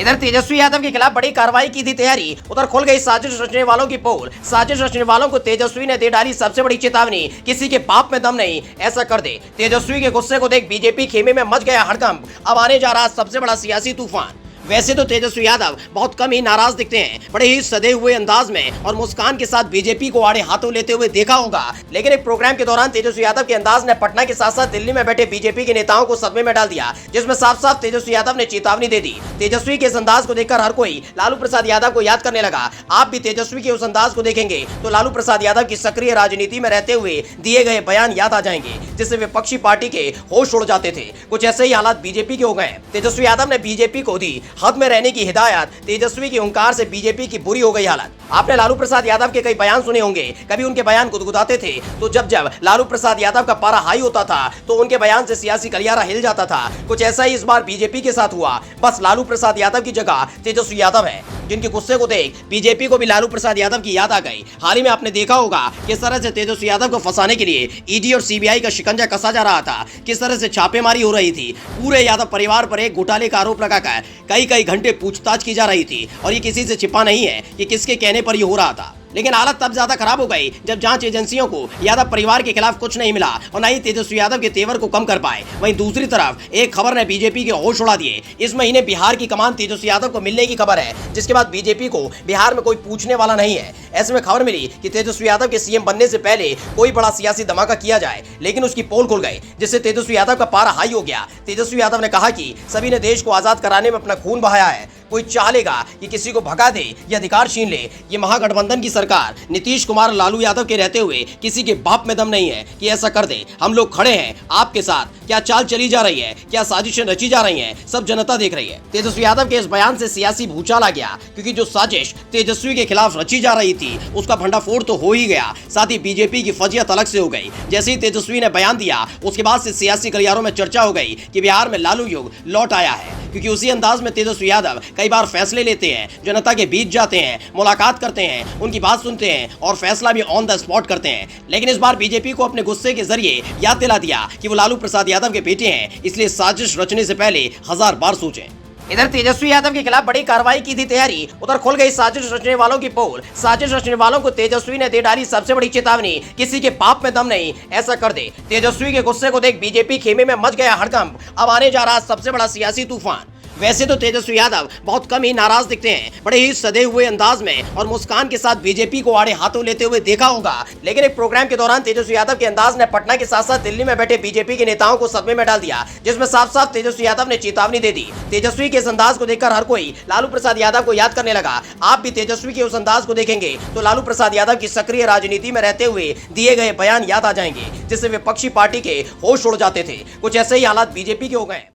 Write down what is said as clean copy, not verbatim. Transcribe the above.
इधर तेजस्वी यादव के खिलाफ बड़ी कार्रवाई की थी तैयारी, उधर खुल गई साजिश रचने वालों की पोल। साजिश रचने वालों को तेजस्वी ने दे डाली सबसे बड़ी चेतावनी, किसी के बाप में दम नहीं, ऐसा कर दे। तेजस्वी के गुस्से को देख बीजेपी खेमे में मच गया हड़कंप। अब आने जा रहा सबसे बड़ा सियासी तूफान। वैसे तो तेजस्वी यादव बहुत कम ही नाराज दिखते हैं, बड़े ही सदे हुए अंदाज में और मुस्कान के साथ बीजेपी को आड़े हाथों लेते हुए देखा होगा। लेकिन एक प्रोग्राम के दौरान तेजस्वी यादव के अंदाज ने पटना के साथ साथ दिल्ली में बैठे बीजेपी के नेताओं को सदमे में डाल दिया, जिसमें साफ साफ तेजस्वी यादव ने चेतावनी दे दी। तेजस्वी के इस अंदाज को देखकर हर कोई लालू प्रसाद यादव को याद करने लगा। आप भी तेजस्वी के उस अंदाज को देखेंगे तो लालू प्रसाद यादव की सक्रिय राजनीति में रहते हुए दिए गए बयान याद आ जाएंगे, जिससे विपक्षी पार्टी के होश उड़ जाते थे। कुछ ऐसे ही हालात बीजेपी के हो गए। तेजस्वी यादव ने बीजेपी को दी हद में रहने की हिदायत। तेजस्वी की हुंकार से बीजेपी की बुरी हो गई हालत। आपने लालू प्रसाद यादव के कई बयान सुने होंगे, कभी उनके बयान गुदगुदाते थे तो जब जब लालू प्रसाद यादव का पारा हाई होता था तो उनके बयान से सियासी गलियारा हिल जाता था। कुछ ऐसा ही इस बार बीजेपी के साथ हुआ। बस लालू प्रसाद यादव की जगह तेजस्वी यादव है, जिनके गुस्से को देख बीजेपी को भी लालू प्रसाद यादव की याद आ गई। हाल ही में आपने देखा होगा किस तरह से तेजस्वी यादव को फंसाने के लिए ईडी और सीबीआई का शिकंजा कसा जा रहा था, किस तरह से छापेमारी हो रही थी। पूरे यादव परिवार पर एक घोटाले का आरोप लगाकर कई कई घंटे पूछताछ की जा रही थी और ये किसी से छिपा नहीं है कि किसके कहने पर ये हो रहा था। लेकिन हालत तब ज्यादा खराब हो गई जब जांच एजेंसियों को यादव परिवार के खिलाफ कुछ नहीं मिला और न ही तेजस्वी यादव के तेवर को कम कर पाए। वहीं दूसरी तरफ एक खबर ने बीजेपी के होश उड़ा दिए। इस महीने बिहार की कमान तेजस्वी यादव को मिलने की खबर है, जिसके बाद बीजेपी को बिहार में कोई पूछने वाला नहीं है। ऐसे में खबर मिली कि तेजस्वी यादव के सीएम बनने से पहले कोई बड़ा सियासी धमाका किया जाए, लेकिन उसकी पोल खुल गई, जिससे तेजस्वी यादव का पारा हाई हो गया। तेजस्वी यादव ने कहा कि सभी ने देश को आजाद कराने में अपना खून बहाया है, कोई चाह लेगा कि किसी को भगा दे या अधिकार छीन ले। ये महागठबंधन की सरकार नीतीश कुमार और लालू यादव के रहते हुए किसी के बाप में दम नहीं है कि ऐसा कर दे। हम लोग खड़े हैं आपके साथ। क्या चाल चली जा रही है, क्या साजिशें रची जा रही हैं, सब जनता देख रही है। तेजस्वी यादव के इस बयान से सियासी भूचाल आ गया, क्योंकि जो साजिश तेजस्वी के खिलाफ रची जा रही थी उसका भंडाफोड़ तो हो ही गया, साथ ही बीजेपी की फजियत अलग से हो गई। जैसे ही तेजस्वी ने बयान दिया उसके बाद से सियासी गलियारों में चर्चा हो गई कि बिहार में लालू युग लौट आया है, क्योंकि उसी अंदाज में तेजस्वी यादव कई बार फैसले लेते हैं, जनता के बीच जाते हैं, मुलाकात करते हैं, उनकी बात सुनते हैं और फैसला भी ऑन द स्पॉट करते हैं। लेकिन इस बार बीजेपी को अपने गुस्से के जरिए याद दिला दिया कि वो लालू प्रसाद यादव के बेटे हैं, इसलिए साजिश रचने से पहले 1000 बार सोचें। इधर तेजस्वी यादव के खिलाफ बड़ी कार्रवाई की थी तैयारी, उधर खुल गई साजिश रचने वालों की पोल। साजिश रचने वालों को तेजस्वी ने दे डाली सबसे बड़ी चेतावनी, किसी के बाप में दम नहीं, ऐसा कर दे। तेजस्वी के गुस्से को देख बीजेपी खेमे में मच गया हड़कंप। अब आने जा रहा सबसे बड़ा सियासी तूफान। वैसे तो तेजस्वी यादव बहुत कम ही नाराज दिखते हैं, बड़े ही सदे हुए अंदाज में और मुस्कान के साथ बीजेपी को आड़े हाथों लेते हुए देखा होगा। लेकिन एक प्रोग्राम के दौरान तेजस्वी यादव के अंदाज ने पटना के साथ साथ दिल्ली में बैठे बीजेपी के नेताओं को सदमे में डाल दिया, जिसमें साफ साफ तेजस्वी यादव ने चेतावनी दे दी। तेजस्वी के इस अंदाज को देखकर हर कोई लालू प्रसाद यादव को याद करने लगा। आप भी तेजस्वी के उस अंदाज को देखेंगे तो लालू प्रसाद यादव की सक्रिय राजनीति में रहते हुए दिए गए बयान याद आ जाएंगे, जिससे विपक्षी पार्टी के होश उड़ जाते थे। कुछ ऐसे ही हालात बीजेपी के हो गए।